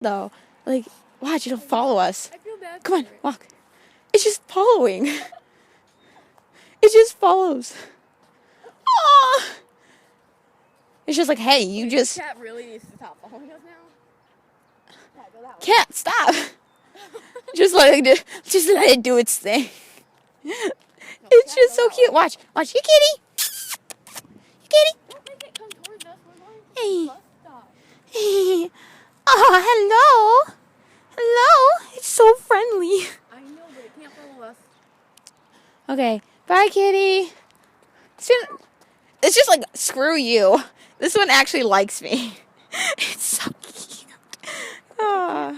though. Like, watch, it'll follow us. I feel bad. Come on, walk. It's just following. It just follows. Aww. It's just like, hey, you just... Cat really needs to stop following us now. Yeah, go that way. Cat, stop. Just let it do its thing. It's just so cute. Watch, here, kitty. Here, kitty. Don't make it come towards us. We're going to Hey. the bus stop. Oh, hello. It's so friendly. I know, but it can't follow us. Okay, bye, kitty. It's just like, screw you. This one actually likes me. It's so cute.